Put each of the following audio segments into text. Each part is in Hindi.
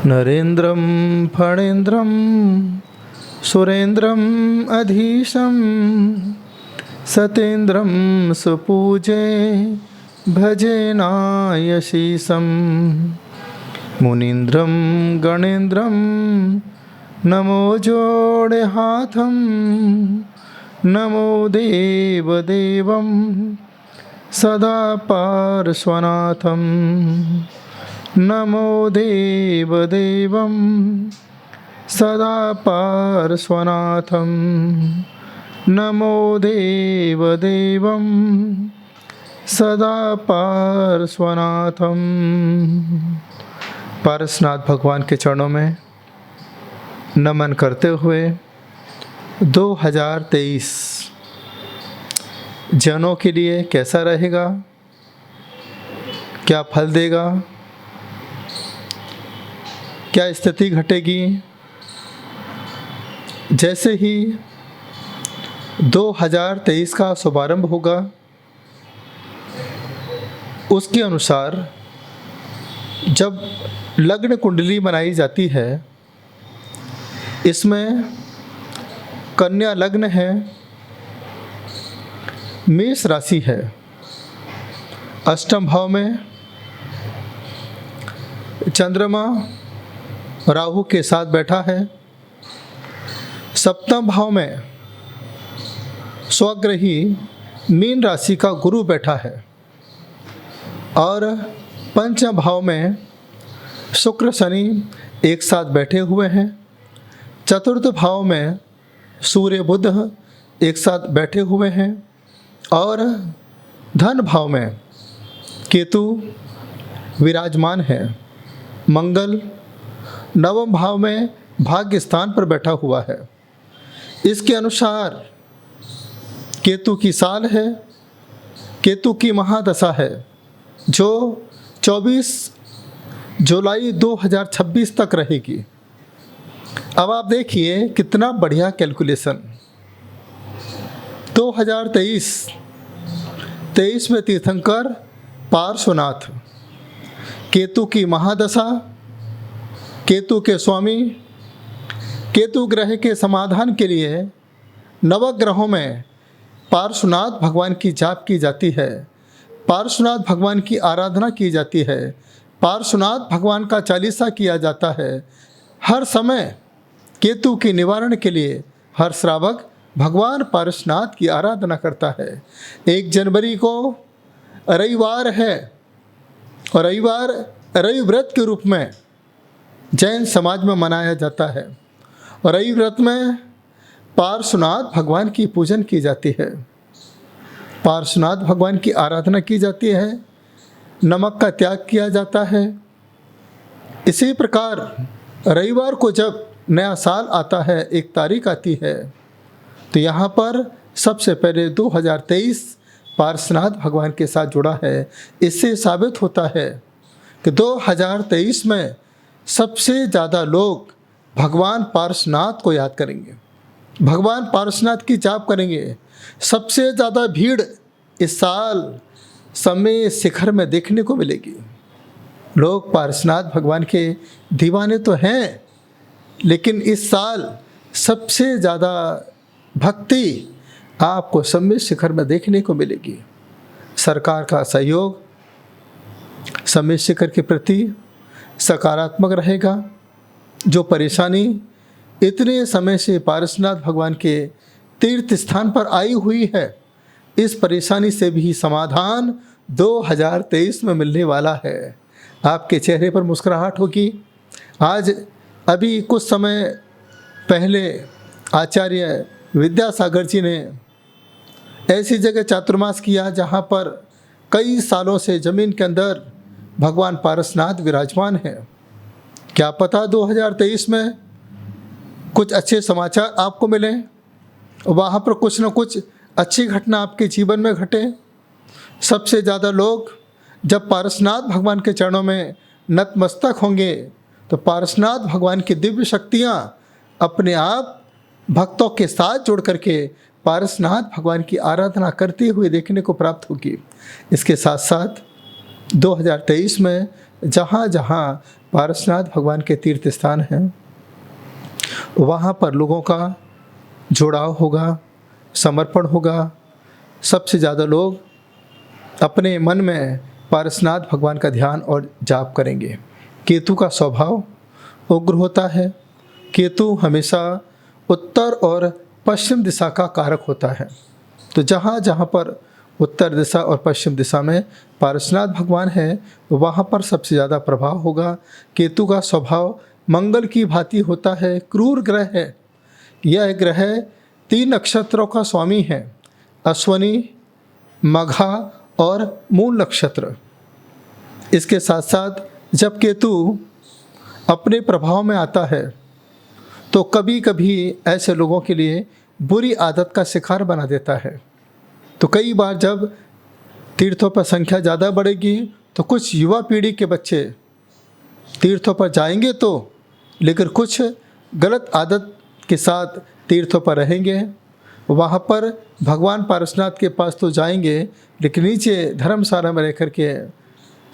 नरेन्द्रं फणेन्द्रं सुरेन्द्रम् अधीशं सतेन्द्रं सुपूजे भजे नायशीसं मुनीन्द्रं गणेन्द्रं नमो जोड़े हाथम नमो देवदेवं सदा पार्श्वनाथं नमो देवदेवं सदा पार्श्वनाथं नमो देवदेवं सदा पार्श्वनाथं। पारसनाथ भगवान के चरणों में नमन करते हुए 2023 जनों के लिए कैसा रहेगा, क्या फल देगा, क्या स्थिति घटेगी। जैसे ही 2023 का शुभारंभ होगा उसके अनुसार जब लग्न कुंडली बनाई जाती है, इसमें कन्या लग्न है, मेष राशि है, अष्टम भाव में चंद्रमा राहु के साथ बैठा है, सप्तम भाव में स्वग्रही मीन राशि का गुरु बैठा है और पंचम भाव में शुक्र शनि एक साथ बैठे हुए हैं, चतुर्थ भाव में सूर्य बुध एक साथ बैठे हुए हैं और धन भाव में केतु विराजमान है। मंगल नवम भाव में भाग्य स्थान पर बैठा हुआ है। इसके अनुसार केतु की साल है, केतु की महादशा है जो 24 जुलाई 2026 तक रहेगी। अब आप देखिए कितना बढ़िया कैलकुलेशन। 2023 में तीर्थंकर पार्श्वनाथ, केतु की महादशा, केतु के स्वामी, केतु ग्रह के समाधान के लिए नवग्रहों में पार्श्वनाथ भगवान की जाप की जाती है, पार्श्वनाथ भगवान की आराधना की जाती है, पार्श्वनाथ भगवान का चालीसा किया जाता है। हर समय केतु के निवारण के लिए हर श्रावक भगवान पार्श्वनाथ की आराधना करता है। 1 जनवरी को रविवार है और रविवार रवि व्रत के रूप में जैन समाज में मनाया जाता है और रवि व्रत में पार्श्वनाथ भगवान की पूजन की जाती है, पार्श्वनाथ भगवान की आराधना की जाती है, नमक का त्याग किया जाता है। इसी प्रकार रविवार को जब नया साल आता है, 1 तारीख आती है, तो यहाँ पर सबसे पहले 2023 पार्श्वनाथ भगवान के साथ जुड़ा है। इससे साबित होता है कि 2023 में सबसे ज़्यादा लोग भगवान पार्श्वनाथ को याद करेंगे, भगवान पार्श्वनाथ की जाप करेंगे। सबसे ज़्यादा भीड़ इस साल समय शिखर में देखने को मिलेगी। लोग पार्श्वनाथ भगवान के दीवाने तो हैं, लेकिन इस साल सबसे ज़्यादा भक्ति आपको समय शिखर में देखने को मिलेगी। सरकार का सहयोग समय शिखर के प्रति सकारात्मक रहेगा। जो परेशानी इतने समय से पार्श्वनाथ भगवान के तीर्थ स्थान पर आई हुई है, इस परेशानी से भी समाधान 2023 में मिलने वाला है। आपके चेहरे पर मुस्कुराहट होगी। आज अभी कुछ समय पहले आचार्य विद्यासागर जी ने ऐसी जगह चातुर्मास किया जहाँ पर कई सालों से ज़मीन के अंदर भगवान पार्श्वनाथ विराजमान हैं। क्या पता 2023 में कुछ अच्छे समाचार आपको मिलें, वहाँ पर कुछ न कुछ अच्छी घटना आपके जीवन में घटे। सबसे ज़्यादा लोग जब पार्श्वनाथ भगवान के चरणों में नतमस्तक होंगे तो पार्श्वनाथ भगवान की दिव्य शक्तियाँ अपने आप भक्तों के साथ जोड़ करके पार्श्वनाथ भगवान की आराधना करते हुए देखने को प्राप्त होगी। इसके साथ साथ 2023 में जहाँ जहाँ पारसनाथ भगवान के तीर्थ स्थान हैं वहाँ पर लोगों का जुड़ाव होगा, समर्पण होगा। सबसे ज़्यादा लोग अपने मन में पारसनाथ भगवान का ध्यान और जाप करेंगे। केतु का स्वभाव उग्र होता है। केतु हमेशा उत्तर और पश्चिम दिशा का कारक होता है। तो जहाँ जहाँ पर उत्तर दिशा और पश्चिम दिशा में पारसनाथ भगवान है वहाँ पर सबसे ज़्यादा प्रभाव होगा। केतु का स्वभाव मंगल की भांति होता है, क्रूर ग्रह है। यह ग्रह 3 नक्षत्रों का स्वामी है, अश्वनी, मघा और मूल नक्षत्र। इसके साथ साथ जब केतु अपने प्रभाव में आता है तो कभी कभी ऐसे लोगों के लिए बुरी आदत का शिकार बना देता है। तो कई बार जब तीर्थों पर संख्या ज़्यादा बढ़ेगी तो कुछ युवा पीढ़ी के बच्चे तीर्थों पर जाएंगे तो, लेकिन कुछ गलत आदत के साथ तीर्थों पर रहेंगे। वहाँ पर भगवान पारसनाथ के पास तो जाएंगे, लेकिन नीचे धर्मशाला में रह कर के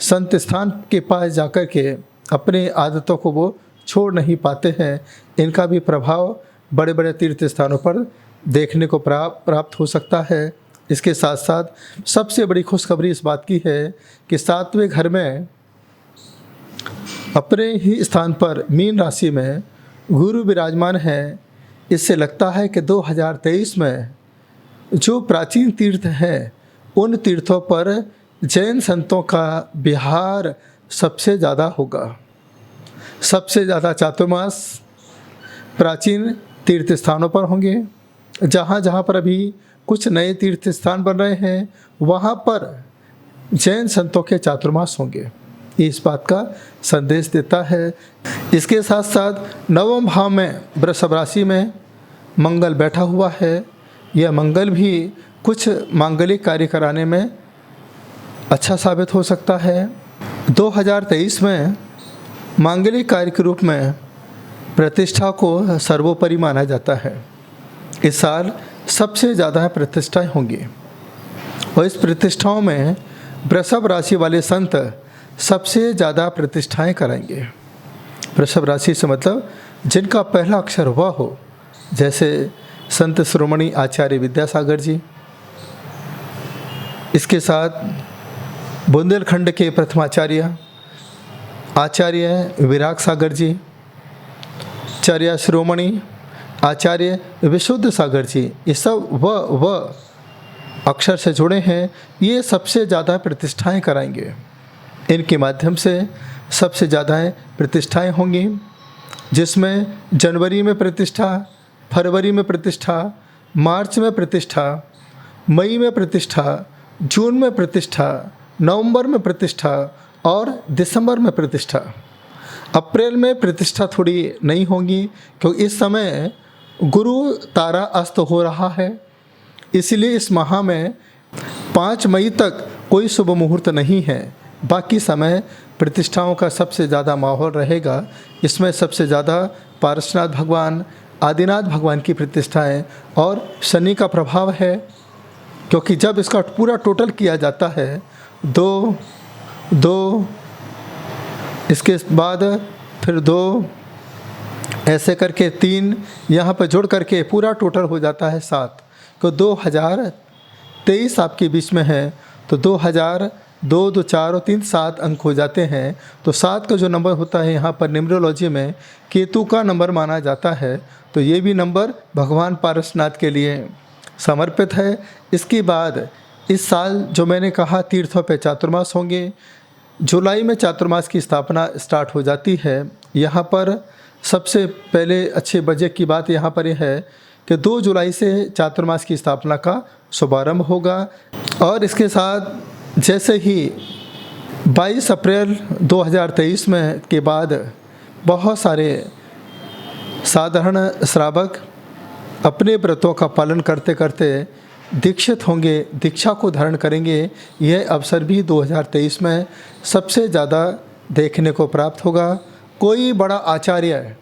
संत स्थान के पास जाकर के अपने आदतों को वो छोड़ नहीं पाते हैं। इनका भी प्रभाव बड़े बड़े तीर्थ स्थानों पर देखने को प्राप्त हो सकता है। इसके साथ साथ सबसे बड़ी खुशखबरी इस बात की है कि 7वें घर में अपने ही स्थान पर मीन राशि में गुरु विराजमान है। इससे लगता है कि 2023 में जो प्राचीन तीर्थ हैं उन तीर्थों पर जैन संतों का विहार सबसे ज़्यादा होगा। सबसे ज़्यादा चातुर्मास प्राचीन तीर्थ स्थानों पर होंगे। जहाँ जहाँ पर अभी कुछ नए तीर्थ स्थान बन रहे हैं वहाँ पर जैन संतों के चातुर्मास होंगे। इस बात का संदेश देता है। इसके साथ साथ 9वें भाव में वृषभ राशि में मंगल बैठा हुआ है। यह मंगल भी कुछ मांगलिक कार्य कराने में अच्छा साबित हो सकता है। 2023 में मांगलिक कार्य के रूप में प्रतिष्ठा को सर्वोपरि माना जाता है। इस साल सबसे ज़्यादा प्रतिष्ठाएं होंगी और इस प्रतिष्ठाओं में वृषभ राशि वाले संत सबसे ज़्यादा प्रतिष्ठाएं कराएंगे। वृषभ राशि से मतलब जिनका पहला अक्षर वह हो, जैसे संत शिरोमणि आचार्य विद्यासागर जी। इसके साथ बुंदेलखंड के प्रथमाचार्य आचार्य विराग सागर जी, चर्या शिरोमणि आचार्य विशुद्ध सागर जी, ये सब व अक्षर से जुड़े हैं। ये सबसे ज़्यादा प्रतिष्ठाएं कराएंगे। इनके माध्यम से सबसे ज़्यादा प्रतिष्ठाएं होंगी, जिसमें जनवरी में प्रतिष्ठा, फरवरी में प्रतिष्ठा, मार्च में प्रतिष्ठा, मई में प्रतिष्ठा, जून में प्रतिष्ठा, नवंबर में प्रतिष्ठा और दिसंबर में प्रतिष्ठा। अप्रैल में प्रतिष्ठा थोड़ी नहीं होंगी क्योंकि इस समय गुरु तारा अस्त हो रहा है। इसलिए इस माह में 5 मई तक कोई शुभ मुहूर्त नहीं है। बाकी समय प्रतिष्ठाओं का सबसे ज़्यादा माहौल रहेगा। इसमें सबसे ज़्यादा पारसनाथ भगवान, आदिनाथ भगवान की प्रतिष्ठाएं और शनि का प्रभाव है, क्योंकि जब इसका पूरा टोटल किया जाता है 2 इसके बाद फिर 2 ऐसे करके 3 यहाँ पर जोड़ करके पूरा टोटल हो जाता है 7। तो 2023 आपके बीच में है तो 2000 2 2 4 और 3 7 अंक हो जाते हैं। तो 7 का जो नंबर होता है यहाँ पर न्यूमरोलॉजी में केतु का नंबर माना जाता है। तो ये भी नंबर भगवान पारसनाथ के लिए समर्पित है। इसके बाद इस साल जो मैंने कहा तीर्थों पे चातुर्मास होंगे। जुलाई में चातुर्मास की स्थापना स्टार्ट हो जाती है। यहाँ पर सबसे पहले अच्छे बजट की बात यहाँ पर यह है कि 2 जुलाई से चातुर्मास की स्थापना का शुभारंभ होगा। और इसके साथ जैसे ही 22 अप्रैल 2023 में के बाद बहुत सारे साधारण श्रावक अपने व्रतों का पालन करते करते दीक्षित होंगे, दीक्षा को धारण करेंगे। यह अवसर भी 2023 में सबसे ज़्यादा देखने को प्राप्त होगा। कोई बड़ा आचार्य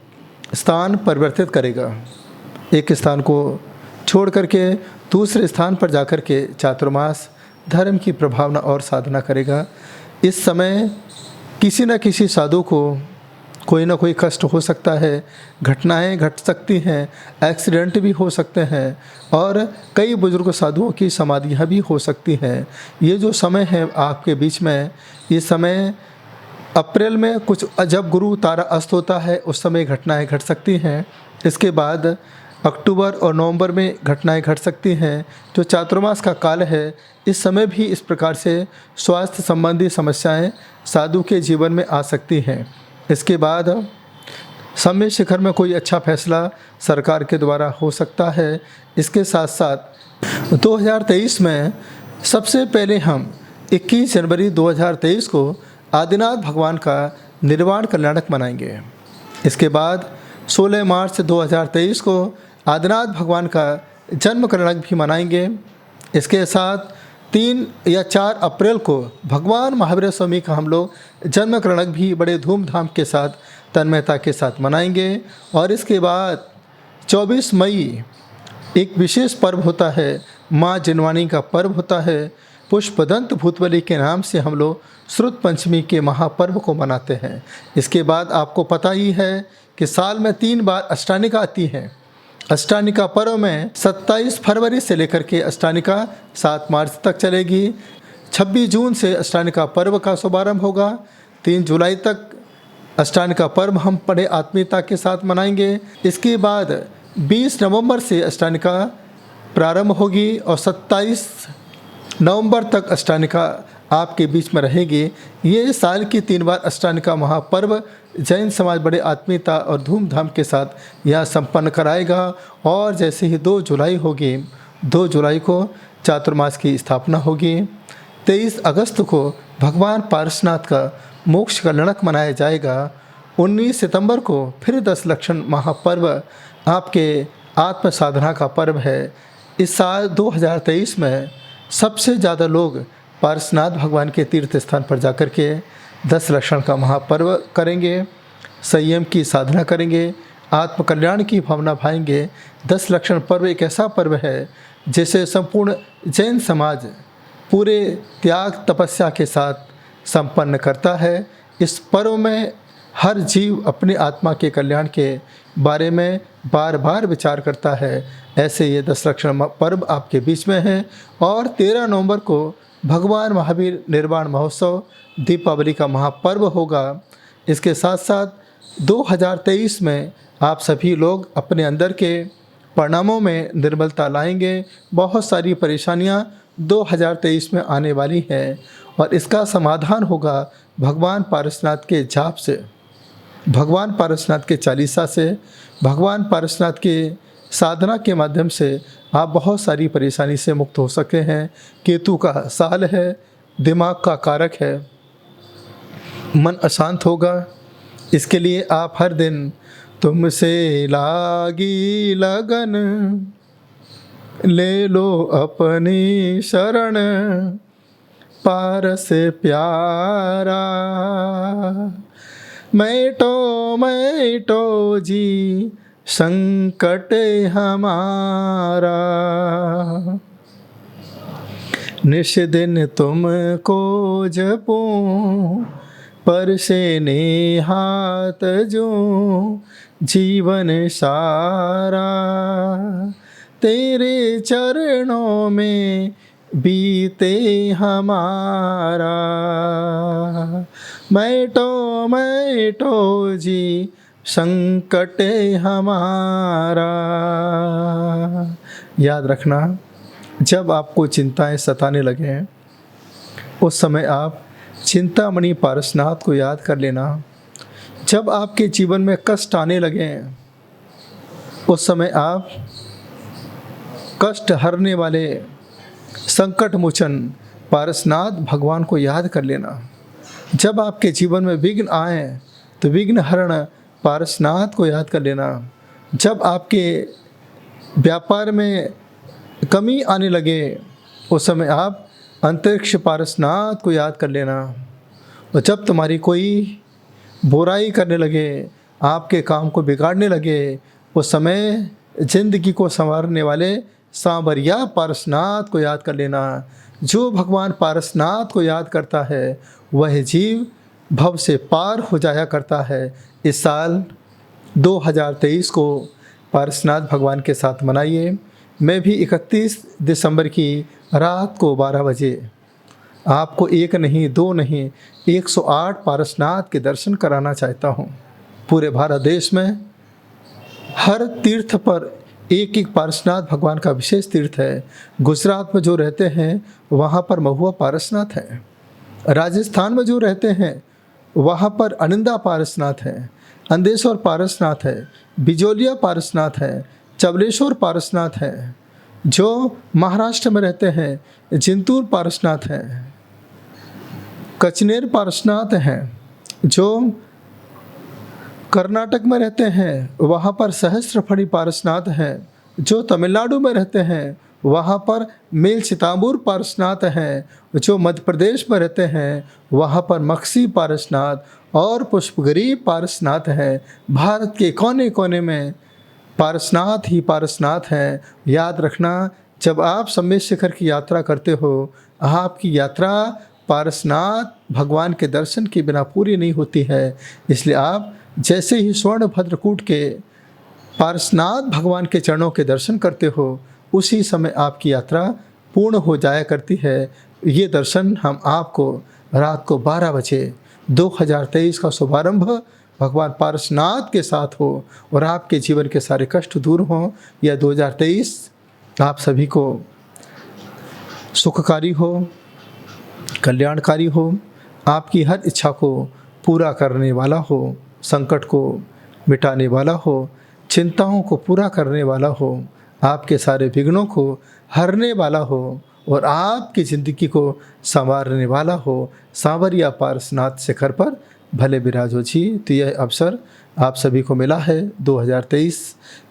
स्थान परिवर्तित करेगा, एक स्थान को छोड़ करके दूसरे स्थान पर जाकर के चातुर्मास धर्म की प्रभावना और साधना करेगा। इस समय किसी न किसी साधु को कोई ना कोई कष्ट हो सकता है, घटनाएं घट सकती हैं, एक्सीडेंट भी हो सकते हैं और कई बुजुर्ग साधुओं की समाधियां भी हो सकती हैं। ये जो समय है आपके बीच में, ये समय अप्रैल में कुछ जब गुरु तारा अस्त होता है उस समय घटनाएं घट सकती हैं। इसके बाद अक्टूबर और नवंबर में घटनाएं घट सकती हैं। जो चातुर्मास का काल है, इस समय भी इस प्रकार से स्वास्थ्य संबंधी समस्याएं साधु के जीवन में आ सकती हैं। इसके बाद समय शिखर में कोई अच्छा फैसला सरकार के द्वारा हो सकता है। इसके साथ साथ 2023 में सबसे पहले हम 21 जनवरी 2023 को आदिनाथ भगवान का निर्वाण कल्याणक मनाएंगे। इसके बाद 16 मार्च 2023 को आदिनाथ भगवान का जन्म कल्याणक भी मनाएंगे। इसके साथ 3 या 4 अप्रैल को भगवान महावीर स्वामी का हम लोग जन्म कल्याणक भी बड़े धूमधाम के साथ, तन्मयता के साथ मनाएंगे। और इसके बाद 24 मई एक विशेष पर्व होता है, माँ जिनवानी का पर्व होता है। पुष्पदंत भूतबली के नाम से हम लोग श्रुत पंचमी के महापर्व को मनाते हैं। इसके बाद आपको पता ही है कि साल में 3 बार अष्टानिका आती है। अष्टानिका पर्व में 27 फरवरी से लेकर के अष्टानिका 7 मार्च तक चलेगी। 26 जून से अष्टानिका पर्व का शुभारंभ होगा। 3 जुलाई तक अष्टानिका पर्व हम बड़े आत्मीयता के साथ मनाएंगे। इसके बाद 20 नवंबर से अष्टानिका प्रारंभ होगी और 27 नवंबर तक अष्टानिका आपके बीच में रहेगी। ये साल की 3 बार अष्टानिका महापर्व जैन समाज बड़े आत्मीयता और धूमधाम के साथ यह संपन्न कराएगा। और जैसे ही 2 जुलाई होगी, 2 जुलाई को चातुर्मास की स्थापना होगी। 23 अगस्त को भगवान पारसनाथ का मोक्ष कल्याणक मनाया जाएगा। 19 सितंबर को फिर 10 लक्षण महापर्व आपके आत्म साधना का पर्व है। इस साल 2023 में सबसे ज़्यादा लोग पारसनाथ भगवान के तीर्थ स्थान पर जाकर के 10 लक्षण का महापर्व करेंगे, संयम की साधना करेंगे, आत्म कल्याण की भावना भाएंगे। 10 लक्षण पर्व एक ऐसा पर्व है जिसे संपूर्ण जैन समाज पूरे त्याग तपस्या के साथ संपन्न करता है। इस पर्व में हर जीव अपनी आत्मा के कल्याण के बारे में बार बार विचार करता है। ऐसे ये 10 लक्षण पर्व आपके बीच में है। और 13 नवंबर को भगवान महावीर निर्वाण महोत्सव दीपावली का महापर्व होगा। इसके साथ साथ 2023 में आप सभी लोग अपने अंदर के परिणामों में निर्मलता लाएंगे। बहुत सारी परेशानियां 2023 में आने वाली हैं और इसका समाधान होगा भगवान पारसनाथ के जाप से, भगवान पारसनाथ के चालीसा से, भगवान पारसनाथ के साधना के माध्यम से आप बहुत सारी परेशानी से मुक्त हो सके हैं। केतु का साल है, दिमाग का कारक है, मन अशांत होगा। इसके लिए आप हर दिन तुमसे लागी लगन ले लो अपनी शरण पारस प्यारा, मैटो जी संकट हमारा, निश दिन तुमको जपूं पर से नेहात जो जीवन सारा, तेरे चरणों में बीते हमारा, मैटो जी संकट हमारा। याद रखना, जब आपको चिंताएं सताने लगें उस समय आप चिंतामणि पारसनाथ को याद कर लेना। जब आपके जीवन में कष्ट आने लगें उस समय आप कष्ट हरने वाले संकट मोचन पारसनाथ भगवान को याद कर लेना। जब आपके जीवन में विघ्न आए तो विघ्न हरण पारसनाथ को याद कर लेना। जब आपके व्यापार में कमी आने लगे उस समय आप अंतरिक्ष पारसनाथ को याद कर लेना। और जब तुम्हारी कोई बुराई करने लगे, आपके काम को बिगाड़ने लगे, उस समय जिंदगी को संवारने वाले सांवरिया पारसनाथ को याद कर लेना। जो भगवान पारसनाथ को याद करता है वह जीव भव से पार हो जाया करता है। इस साल 2023 को पारसनाथ भगवान के साथ मनाइए। मैं भी 31 दिसंबर की रात को 12 बजे आपको एक नहीं, दो नहीं, 108 पारसनाथ के दर्शन कराना चाहता हूँ। पूरे भारत देश में हर तीर्थ पर एक एक पारसनाथ भगवान का विशेष तीर्थ है। गुजरात में जो रहते हैं वहाँ पर महुआ पारसनाथ है। राजस्थान में जो रहते हैं वहाँ पर अनिंदा पारसनाथ है, अंदेश्वर पारसनाथ है, बिजोलिया पारसनाथ है, चबलेश्वर पारसनाथ है। जो महाराष्ट्र में रहते हैं जिंतूर पारसनाथ है, कचनेर पारसनाथ हैं। जो कर्नाटक में रहते हैं वहाँ पर सहस्त्रफणी पारसनाथ हैं। जो तमिलनाडु में रहते हैं वहाँ पर मेल चितांबूर पारसनाथ हैं। जो मध्य प्रदेश में रहते हैं वहाँ पर मक्सी पारसनाथ और पुष्पगिरी पारसनाथ हैं। भारत के कोने कोने में पारसनाथ ही पारसनाथ हैं। याद रखना, जब आप सम्मेद शिखर की यात्रा करते हो, आपकी यात्रा पारसनाथ भगवान के दर्शन के बिना पूरी नहीं होती है। इसलिए आप जैसे ही स्वर्ण भद्रकूट के पारसनाथ भगवान के चरणों के दर्शन करते हो, उसी समय आपकी यात्रा पूर्ण हो जाया करती है। ये दर्शन हम आपको रात को 12 बजे 2023 का शुभारंभ भगवान पारसनाथ के साथ हो और आपके जीवन के सारे कष्ट दूर हों। यह 2023 आप सभी को सुखकारी हो, कल्याणकारी हो, आपकी हर इच्छा को पूरा करने वाला हो, संकट को मिटाने वाला हो, चिंताओं को पूरा करने वाला हो, आपके सारे विघ्नों को हरने वाला हो और आपकी ज़िंदगी को संवारने वाला हो। सांवरिया पारसनाथ शिखर पर भले विराजो जी। तो यह अवसर आप सभी को मिला है। 2023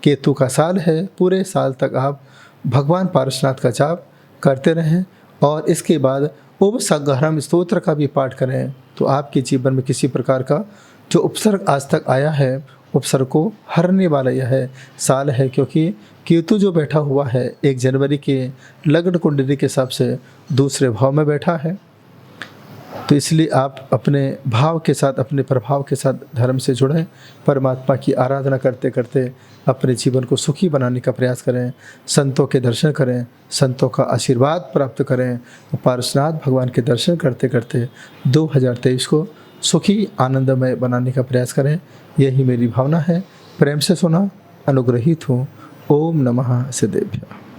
केतु का साल है। पूरे साल तक आप भगवान पारसनाथ का जाप करते रहें और इसके बाद उपसंहरम स्तोत्र का भी पाठ करें, तो आपके जीवन में किसी प्रकार का जो उपसर्ग आज तक आया है, उपसर्ग को हरने वाला यह साल है। क्योंकि केतु जो बैठा हुआ है 1 जनवरी के लग्न कुंडली के हिसाब से दूसरे भाव में बैठा है, तो इसलिए आप अपने भाव के साथ, अपने प्रभाव के साथ धर्म से जुड़ें, परमात्मा की आराधना करते करते अपने जीवन को सुखी बनाने का प्रयास करें, संतों के दर्शन करें, संतों का आशीर्वाद प्राप्त करें। पारसनाथ भगवान के दर्शन करते करते 2023 को सुखी आनंदमय बनाने का प्रयास करें। यही मेरी भावना है। प्रेम से सुना, अनुग्रहित हूँ। ओम नमः सिद्धेभ्यः।